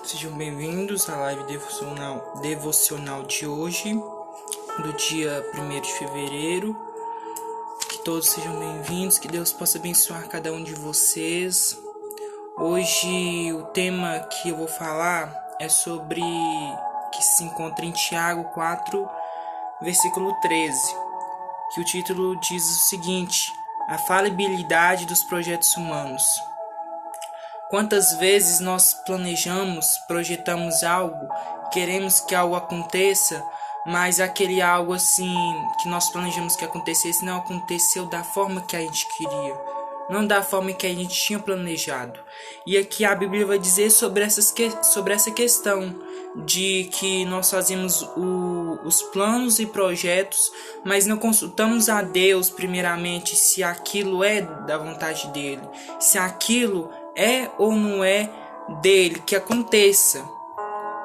Sejam bem-vindos à live devocional de hoje, do dia 1º de fevereiro. Que todos sejam bem-vindos, que Deus possa abençoar cada um de vocês. Hoje o tema que eu vou falar é sobre que se encontra em Tiago 4, versículo 13, que o título diz o seguinte: a falibilidade dos projetos humanos. Quantas vezes nós projetamos algo, queremos que algo aconteça, mas aquele algo assim que nós planejamos que acontecesse não aconteceu da forma que a gente queria, não da forma que a gente tinha planejado. E aqui a Bíblia vai dizer sobre essa questão de que nós fazemos os planos e projetos, mas não consultamos a Deus primeiramente se aquilo é da vontade dele, se aquilo é ou não é dele que aconteça.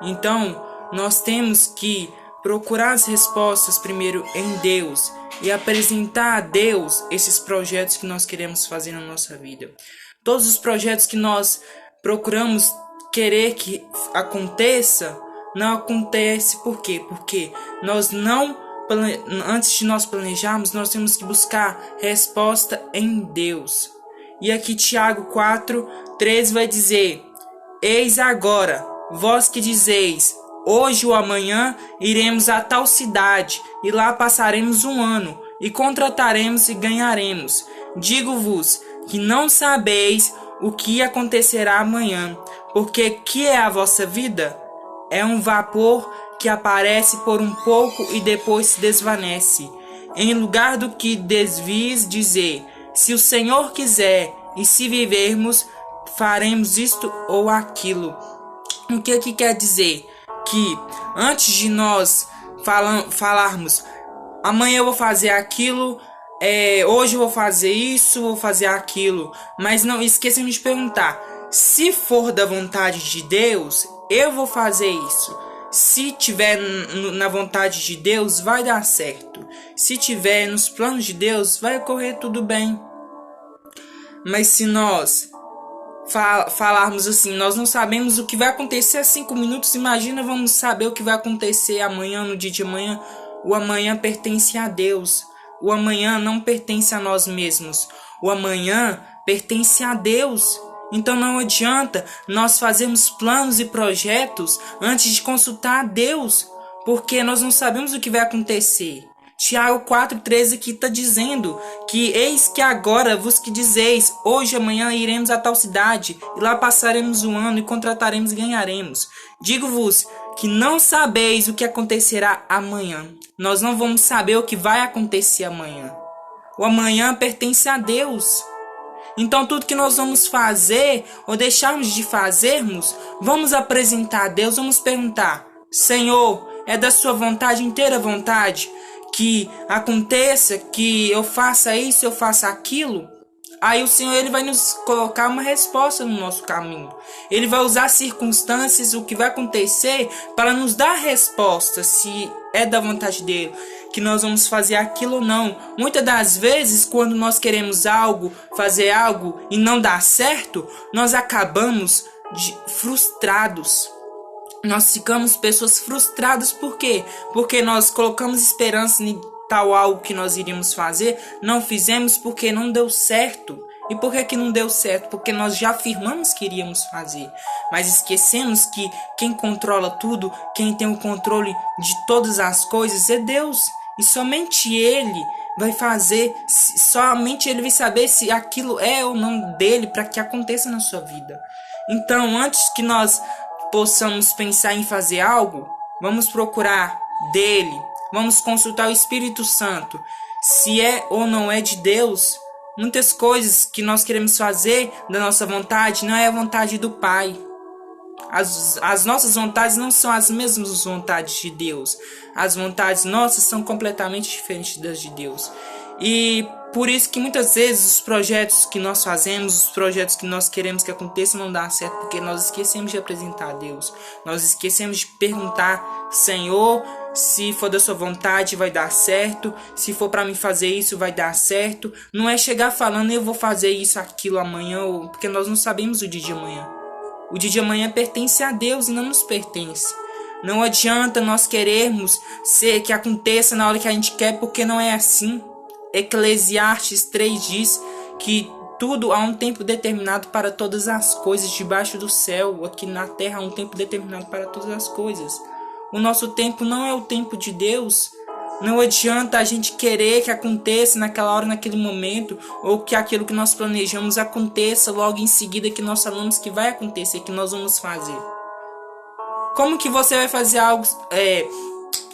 Então, nós temos que procurar as respostas primeiro em Deus e apresentar a Deus esses projetos que nós queremos fazer na nossa vida. Todos os projetos que nós procuramos querer que aconteça, não acontece. Por quê? Porque antes de nós planejarmos, nós temos que buscar resposta em Deus. E aqui Tiago 4:13 vai dizer: eis agora, vós que dizeis, hoje ou amanhã iremos a tal cidade, e lá passaremos um ano, e contrataremos e ganharemos. Digo-vos que não sabeis o que acontecerá amanhã, porque que é a vossa vida? É um vapor que aparece por um pouco e depois se desvanece. Em lugar do que devias dizer: se o Senhor quiser, e se vivermos, faremos isto ou aquilo. O que aqui quer dizer? Que antes de nós falarmos, amanhã eu vou fazer aquilo, hoje eu vou fazer isso, vou fazer aquilo, mas não esquecemos de perguntar: se for da vontade de Deus, eu vou fazer isso. Se tiver na vontade de Deus, vai dar certo. Se tiver nos planos de Deus, vai correr tudo bem. Mas se nós falarmos assim, nós não sabemos o que vai acontecer há 5 minutos, imagina vamos saber o que vai acontecer amanhã, no dia de amanhã. O amanhã pertence a Deus. O amanhã não pertence a nós mesmos. O amanhã pertence a Deus. Então não adianta nós fazermos planos e projetos antes de consultar a Deus, porque nós não sabemos o que vai acontecer. Tiago 4:13 aqui está dizendo que eis que agora vos que dizeis, hoje amanhã iremos a tal cidade, e lá passaremos um ano e contrataremos e ganharemos. Digo-vos que não sabeis o que acontecerá amanhã. Nós não vamos saber o que vai acontecer amanhã. O amanhã pertence a Deus. Então tudo que nós vamos fazer ou deixarmos de fazermos, vamos apresentar a Deus, vamos perguntar: Senhor, é da sua vontade, inteira vontade, que aconteça, que eu faça isso, eu faça aquilo? Aí o Senhor, ele vai nos colocar uma resposta no nosso caminho. Ele vai usar circunstâncias, o que vai acontecer, para nos dar resposta, se é da vontade dele, que nós vamos fazer aquilo ou não. Muitas das vezes, quando nós queremos fazer algo e não dá certo, nós acabamos frustrados. Nós ficamos pessoas frustradas. Por quê? Porque nós colocamos esperança em tal algo que nós iríamos fazer, não fizemos porque não deu certo. E por que não deu certo? Porque nós já afirmamos que iríamos fazer, mas esquecemos que quem controla tudo, quem tem o controle de todas as coisas é Deus. E somente Ele vai fazer, somente Ele vai saber se aquilo é ou não dele para que aconteça na sua vida. Então, antes que nós possamos pensar em fazer algo, vamos procurar dele, vamos consultar o Espírito Santo. se é ou não é de Deus. Muitas coisas que nós queremos fazer da nossa vontade não é a vontade do Pai. As nossas vontades não são as mesmas vontades de Deus. As vontades nossas são completamente diferentes das de Deus. E por isso que muitas vezes os projetos que nós fazemos, os projetos que nós queremos que aconteçam não dá certo, porque nós esquecemos de apresentar a Deus. Nós esquecemos de perguntar: Senhor, se for da sua vontade vai dar certo, se for para mim fazer isso vai dar certo. Não é chegar falando: eu vou fazer isso, aquilo amanhã, porque nós não sabemos o dia de amanhã. O dia de amanhã pertence a Deus e não nos pertence. Não adianta nós querermos que aconteça na hora que a gente quer, porque não é assim. Eclesiastes 3 diz que tudo há um tempo determinado para todas as coisas debaixo do céu. Aqui na terra há um tempo determinado para todas as coisas. O nosso tempo não é o tempo de Deus. Não adianta a gente querer que aconteça naquela hora, naquele momento, ou que aquilo que nós planejamos aconteça logo em seguida que nós falamos que vai acontecer, que nós vamos fazer. Como que você vai fazer algo?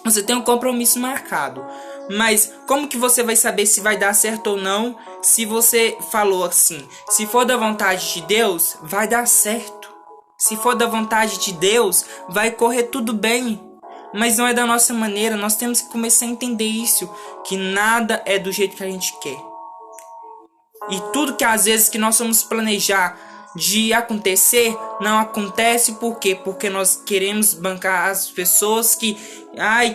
Você tem um compromisso marcado, mas como que você vai saber se vai dar certo ou não, se você falou assim: se for da vontade de Deus, vai dar certo. Se for da vontade de Deus, vai correr tudo bem. Mas não é da nossa maneira. Nós temos que começar a entender isso, que nada é do jeito que a gente quer. E tudo que às vezes que nós vamos planejar de acontecer, não acontece. Por quê? Porque nós queremos bancar as pessoas que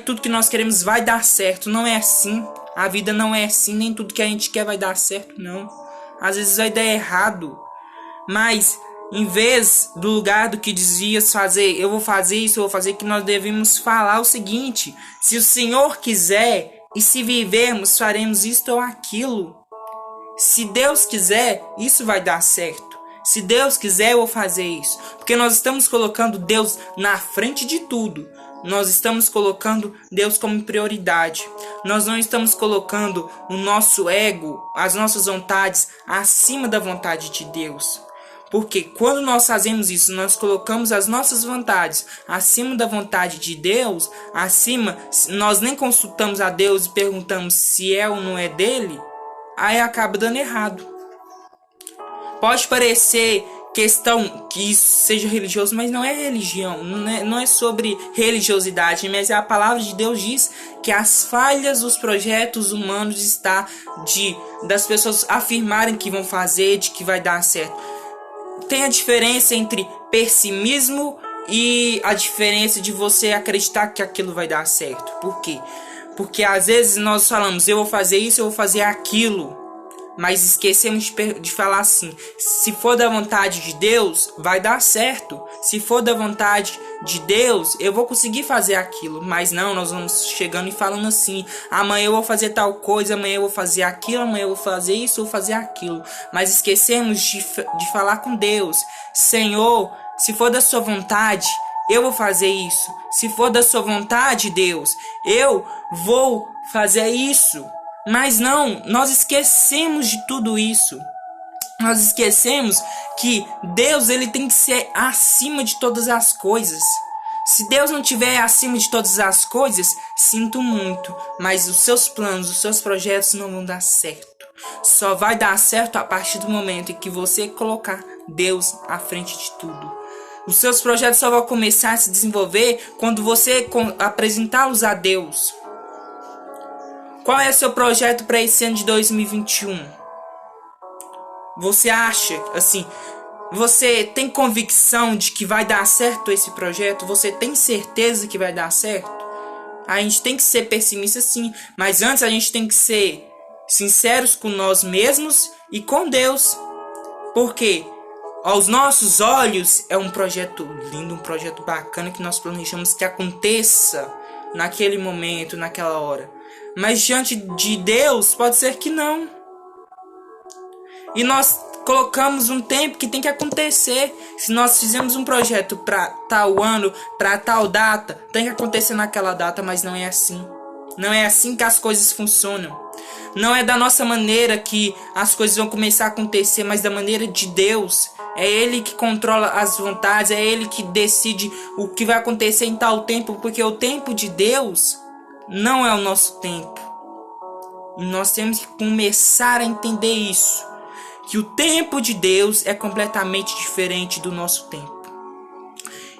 tudo que nós queremos vai dar certo. Não é assim. A vida não é assim. Nem tudo que a gente quer vai dar certo, não. Às vezes vai dar errado. Mas em vez do lugar do que dizias fazer, eu vou fazer isso, eu vou fazer, que nós devemos falar o seguinte: se o Senhor quiser, e se vivermos, faremos isto ou aquilo. Se Deus quiser, isso vai dar certo. Se Deus quiser, eu vou fazer isso. Porque nós estamos colocando Deus na frente de tudo. Nós estamos colocando Deus como prioridade. Nós não estamos colocando o nosso ego, as nossas vontades, acima da vontade de Deus. Porque quando nós fazemos isso, nós colocamos as nossas vontades acima da vontade de Deus, nós nem consultamos a Deus e perguntamos se é ou não é dele, aí acaba dando errado. Pode parecer questão que isso seja religioso, mas não é religião, não é sobre religiosidade, mas a palavra de Deus diz que as falhas dos projetos humanos está das pessoas afirmarem que vão fazer, de que vai dar certo. Tem a diferença entre pessimismo e a diferença de você acreditar que aquilo vai dar certo. Por quê? Porque às vezes nós falamos: eu vou fazer isso, eu vou fazer aquilo. Mas esquecemos de falar assim: se for da vontade de Deus, vai dar certo. Se for da vontade de Deus, eu vou conseguir fazer aquilo. Mas não, nós vamos chegando e falando assim: amanhã eu vou fazer tal coisa, amanhã eu vou fazer aquilo, amanhã eu vou fazer isso, eu vou fazer aquilo. Mas esquecemos de falar com Deus: Senhor, se for da sua vontade, eu vou fazer isso. Se for da sua vontade, Deus, eu vou fazer isso. Mas não, nós esquecemos de tudo isso. Nós esquecemos que Deus, ele tem que ser acima de todas as coisas. Se Deus não estiver acima de todas as coisas, sinto muito, mas os seus planos, os seus projetos não vão dar certo. Só vai dar certo a partir do momento em que você colocar Deus à frente de tudo. Os seus projetos só vão começar a se desenvolver quando você apresentá-los a Deus. Qual é o seu projeto para esse ano de 2021? Você acha, assim, você tem convicção de que vai dar certo esse projeto? Você tem certeza que vai dar certo? A gente tem que ser pessimista, sim, mas antes a gente tem que ser sinceros com nós mesmos e com Deus. Porque aos nossos olhos é um projeto lindo, um projeto bacana que nós planejamos que aconteça naquele momento, naquela hora. Mas diante de Deus, pode ser que não. E nós colocamos um tempo que tem que acontecer. Se nós fizemos um projeto para tal ano, para tal data, tem que acontecer naquela data, mas não é assim. Não é assim que as coisas funcionam. Não é da nossa maneira que as coisas vão começar a acontecer, mas da maneira de Deus. É Ele que controla as vontades, é Ele que decide o que vai acontecer em tal tempo, porque o tempo de Deus não é o nosso tempo. E nós temos que começar a entender isso, que o tempo de Deus é completamente diferente do nosso tempo.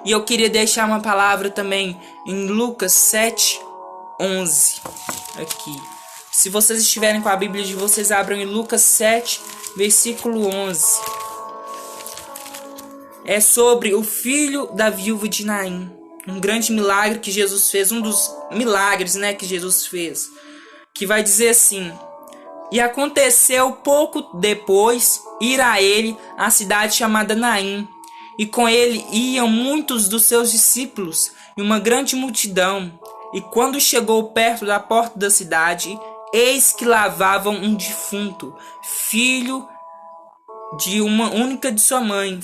E eu queria deixar uma palavra também em Lucas 7:11 aqui. Se vocês estiverem com a Bíblia de vocês, abram em Lucas 7, versículo 11. É sobre o filho da viúva de Naim. Um grande milagre que Jesus fez, um dos milagres, que Jesus fez. Que vai dizer assim: e aconteceu pouco depois ir a ele à cidade chamada Naim, e com ele iam muitos dos seus discípulos e uma grande multidão. E quando chegou perto da porta da cidade, eis que lavavam um defunto, filho único de sua mãe,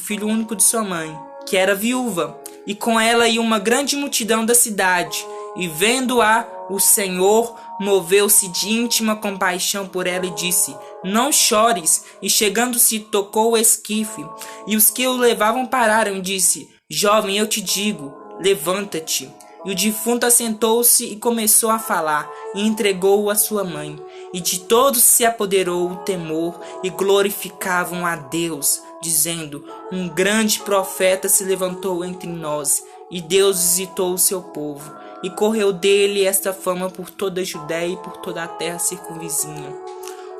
que era viúva, e com ela ia uma grande multidão da cidade. E vendo-a, o Senhor moveu-se de íntima compaixão por ela e disse: não chores. E chegando-se, tocou o esquife, e os que o levavam pararam e disse: jovem, eu te digo, levanta-te. E o defunto assentou-se e começou a falar, e entregou-o à sua mãe. E de todos se apoderou o temor, e glorificavam a Deus, dizendo: um grande profeta se levantou entre nós, e Deus visitou o seu povo. E correu dele esta fama por toda a Judéia e por toda a terra circunvizinha.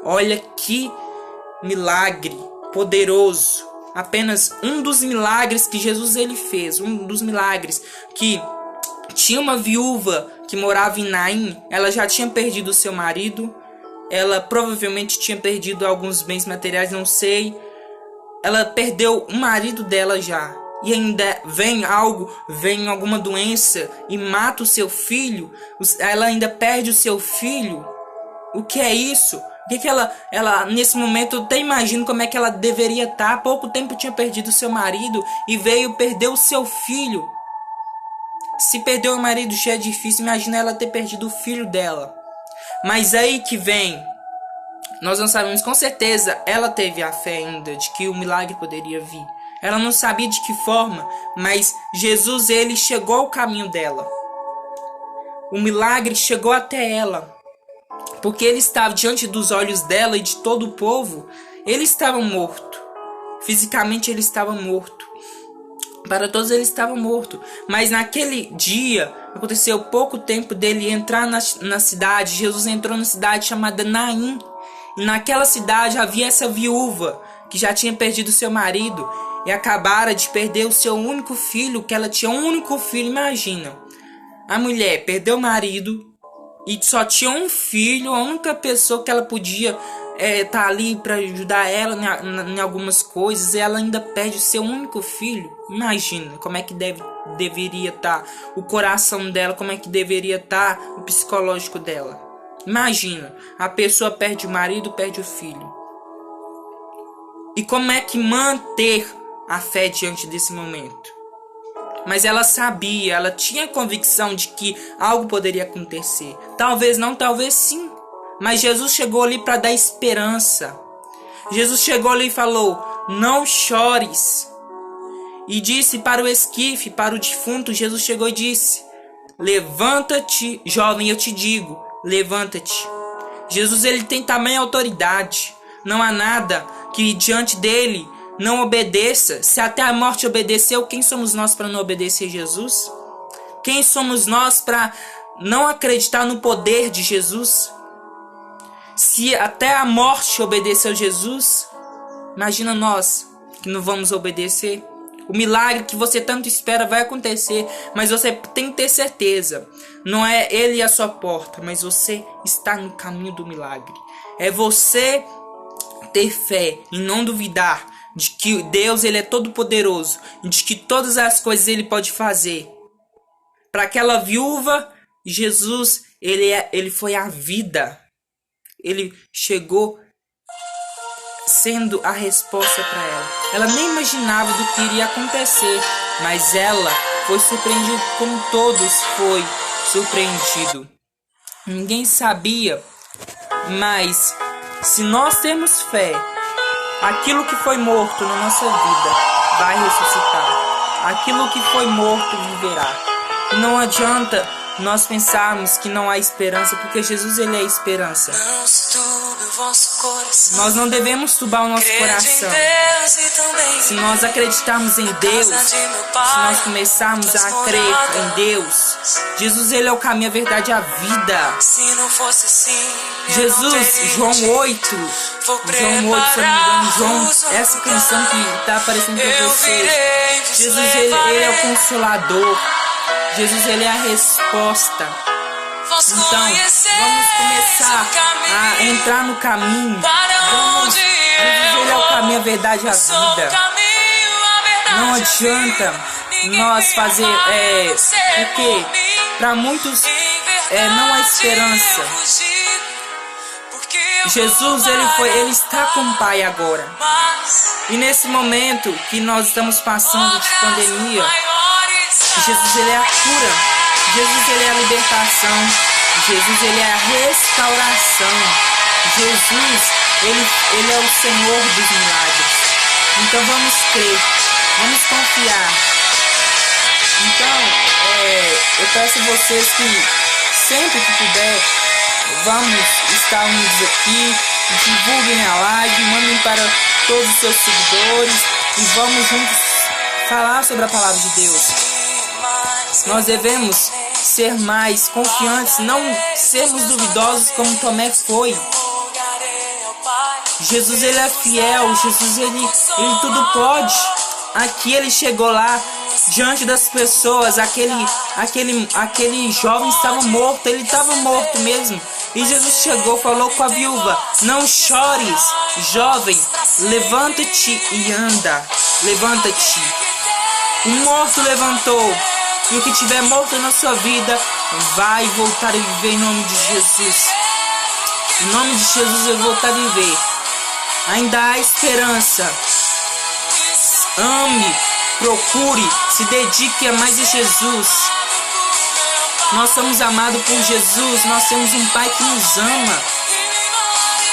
Olha que milagre poderoso. Apenas um dos milagres que Jesus ele fez. Um dos milagres que tinha uma viúva que morava em Naim. Ela já tinha perdido seu marido. Ela provavelmente tinha perdido alguns bens materiais, não sei. Ela perdeu o marido dela já. E ainda vem alguma doença e mata o seu filho. Ela ainda perde o seu filho. O que é isso? O que ela nesse momento, eu até imagino como é que ela deveria estar. Há pouco tempo tinha perdido o seu marido e veio perder o seu filho. Se perdeu o marido já é difícil, imagina ela ter perdido o filho dela. Mas aí que vem, nós não sabemos com certeza, ela teve a fé ainda de que o milagre poderia vir. Ela não sabia de que forma, mas Jesus ele chegou ao caminho dela. O milagre chegou até ela, porque ele estava diante dos olhos dela e de todo o povo. Ele estava morto. Fisicamente ele estava morto. Para todos ele estava morto. Mas naquele dia, aconteceu pouco tempo dele entrar na cidade. Jesus entrou na cidade chamada Naim. E naquela cidade havia essa viúva que já tinha perdido seu marido e acabara de perder o seu único filho, que ela tinha um único filho. Imagina, a mulher perdeu o marido e só tinha um filho, a única pessoa que ela podia tá ali para ajudar ela em algumas coisas, e ela ainda perde o seu único filho. Imagina como é que deveria estar o coração dela, como é que deveria estar o psicológico dela. Imagina, a pessoa perde o marido, perde o filho. E como é que manter a fé diante desse momento? Mas ela sabia, ela tinha convicção de que algo poderia acontecer. Talvez não, talvez sim. Mas Jesus chegou ali para dar esperança. Jesus chegou ali e falou: não chores. E disse para o esquife, para o defunto, Jesus chegou e disse: levanta-te, jovem, eu te digo, levanta-te. Jesus ele tem tamanha autoridade. Não há nada que diante dele não obedeça. Se até a morte obedeceu, quem somos nós para não obedecer Jesus? Quem somos nós para não acreditar no poder de Jesus? Se até a morte obedeceu Jesus, imagina nós que não vamos obedecer. O milagre que você tanto espera vai acontecer, mas você tem que ter certeza. Não é ele a sua porta, mas você está no caminho do milagre. É você ter fé e não duvidar de que Deus ele é todo poderoso e de que todas as coisas ele pode fazer. Para aquela viúva, Jesus ele foi a vida. Ele chegou sendo a resposta para ela. Ela nem imaginava do que iria acontecer, mas ela foi surpreendida como todos foi surpreendido. Ninguém sabia, mas se nós temos fé, aquilo que foi morto na nossa vida vai ressuscitar. Aquilo que foi morto viverá. Não adianta nós pensarmos que não há esperança, porque Jesus, ele é a esperança. Nós não devemos turbar o nosso coração. Se nós acreditarmos em Deus, se nós começarmos a crer em Deus, Jesus, ele é o caminho, a verdade e a vida. Jesus, João 8, se eu não me engano, João, essa canção que está aparecendo para vocês, Jesus, ele é o Consolador. Jesus, ele é a resposta. Então, vamos começar a entrar no caminho. Jesus, ele é o caminho, a verdade e a vida. Não adianta nós fazer, porque para muitos não há esperança. Jesus, ele está com o Pai agora. E nesse momento que nós estamos passando de pandemia, Jesus, ele é a cura. Jesus, ele é a libertação. Jesus, ele é a restauração. Jesus, ele é o Senhor dos milagres. Então vamos crer, vamos confiar. Então, eu peço a vocês que sempre que puder, vamos estar unidos aqui, divulguem a live, mandem para todos os seus seguidores e vamos juntos falar sobre a palavra de Deus. Nós devemos ser mais confiantes, não sermos duvidosos como Tomé foi. Jesus, ele é fiel, Jesus, ele tudo pode. Aqui ele chegou lá, diante das pessoas, aquele jovem estava morto, ele estava morto mesmo. E Jesus chegou, falou com a viúva: não chores, jovem, levanta-te e anda, levanta-te. O morto levantou, e o que tiver morto na sua vida vai voltar a viver em nome de Jesus. Em nome de Jesus eu vou voltar a viver. Ainda há esperança. Ame, procure, se dedique a mais de Jesus. Nós somos amados por Jesus, nós temos um Pai que nos ama.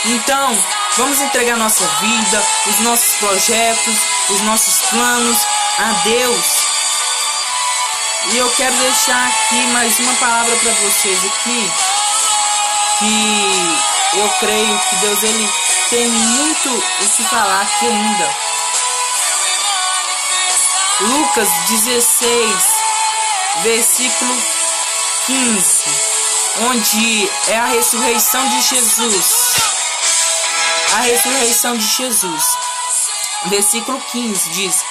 Então, vamos entregar nossa vida, os nossos projetos, os nossos planos a Deus. E eu quero deixar aqui mais uma palavra para vocês aqui, que eu creio que Deus, ele tem muito o que falar aqui ainda. Lucas 16, versículo 15, onde é a ressurreição de Jesus. A ressurreição de Jesus. Versículo 15 diz: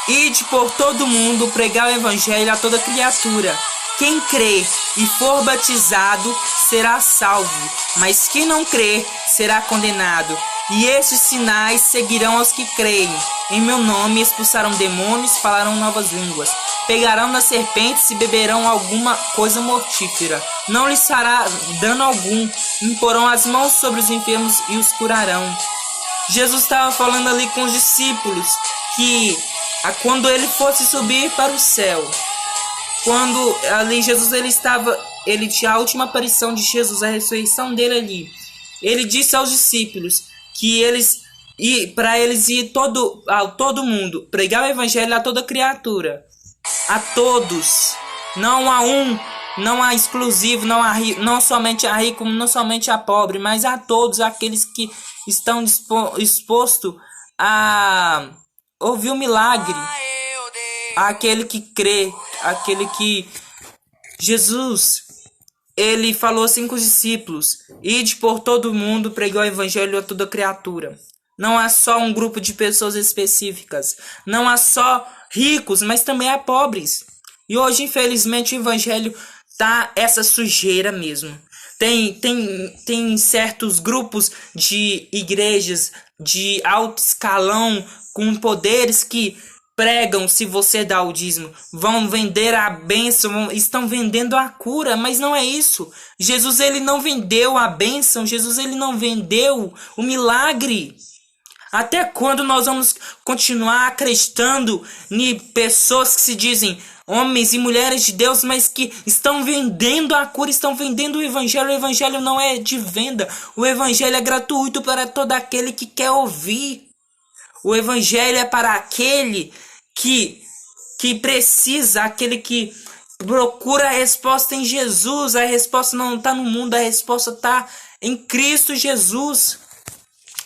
ide por todo mundo pregar o evangelho a toda criatura. Quem crê e for batizado será salvo, mas quem não crê será condenado. E estes sinais seguirão aos que creem. Em meu nome expulsarão demônios, falarão novas línguas. Pegarão nas serpentes e beberão alguma coisa mortífera. Não lhes fará dano algum. Imporão as mãos sobre os enfermos e os curarão. Jesus estava falando ali com os discípulos que quando ele fosse subir para o céu, quando ali Jesus ele tinha a última aparição de Jesus, a ressurreição dele ali, ele disse aos discípulos que para eles ir a todo mundo, pregar o evangelho a toda criatura, a todos, não a um, não a exclusivo, não somente a rico, não somente a pobre, mas a todos aqueles que estão dispostos a ouvir o milagre, aquele que crê, aquele que Jesus, ele falou assim com os discípulos: ide por todo mundo pregar o evangelho a toda criatura. Não há só um grupo de pessoas específicas, não há só ricos, mas também há pobres. E hoje, infelizmente, o evangelho tá essa sujeira mesmo. Tem certos grupos de igrejas de alto escalão com poderes que pregam: se você dá o dízimo, vão vender a bênção, estão vendendo a cura, mas não é isso. Jesus, ele não vendeu a bênção, Jesus, ele não vendeu o milagre. Até quando nós vamos continuar acreditando em pessoas que se dizem homens e mulheres de Deus, mas que estão vendendo a cura, estão vendendo o evangelho? O evangelho não é de venda, o evangelho é gratuito para todo aquele que quer ouvir. O evangelho é para aquele que precisa, aquele que Procura a resposta em Jesus. A resposta não está no mundo, a resposta está em Cristo Jesus.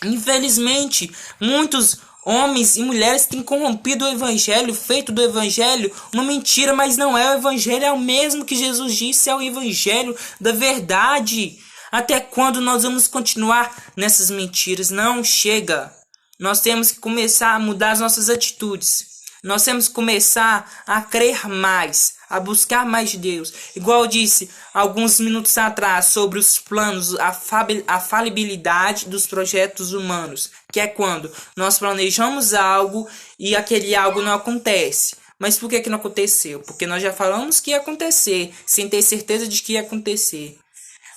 Infelizmente, muitos homens e mulheres têm corrompido o evangelho, feito do evangelho uma mentira, mas não é. O evangelho é o mesmo que Jesus disse, é o evangelho da verdade. Até quando nós vamos continuar nessas mentiras? Não chega. Nós temos que começar a mudar as nossas atitudes. Nós temos que começar a crer mais, a buscar mais de Deus. Igual eu disse alguns minutos atrás sobre os planos, a falibilidade dos projetos humanos. Que é quando nós planejamos algo e aquele algo não acontece. Mas por que não aconteceu? Porque nós já falamos que ia acontecer, sem ter certeza de que ia acontecer.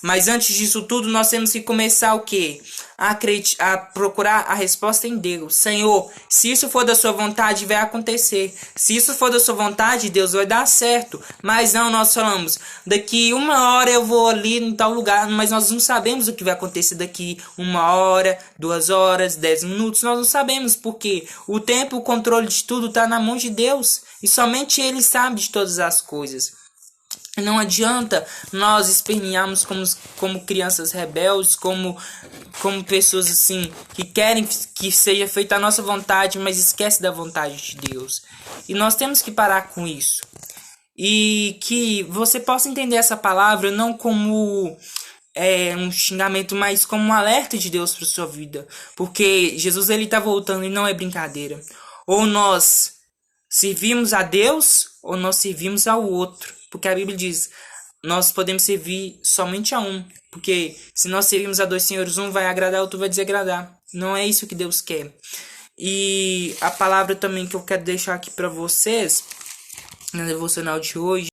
Mas antes disso tudo, nós temos que começar o quê? A procurar a resposta em Deus. Senhor, se isso for da sua vontade, vai acontecer. Se isso for da sua vontade, Deus, vai dar certo. Mas não, nós falamos, daqui 1 hora eu vou ali em tal lugar, mas nós não sabemos o que vai acontecer daqui 1 hora, 2 horas, 10 minutos. Nós não sabemos, porque o tempo, o controle de tudo está na mão de Deus. E somente Ele sabe de todas as coisas. Não adianta nós espernearmos como crianças rebeldes, como pessoas assim que querem que seja feita a nossa vontade, mas esquece da vontade de Deus. E nós temos que parar com isso. E que você possa entender essa palavra não como um xingamento, mas como um alerta de Deus para sua vida. Porque Jesus ele está voltando e não é brincadeira. Ou nós servimos a Deus ou nós servimos ao outro. Porque a Bíblia diz, nós podemos servir somente a um. Porque se nós servimos a 2 senhores, um vai agradar, outro vai desagradar. Não é isso que Deus quer. E a palavra também que eu quero deixar aqui para vocês, na devocional de hoje,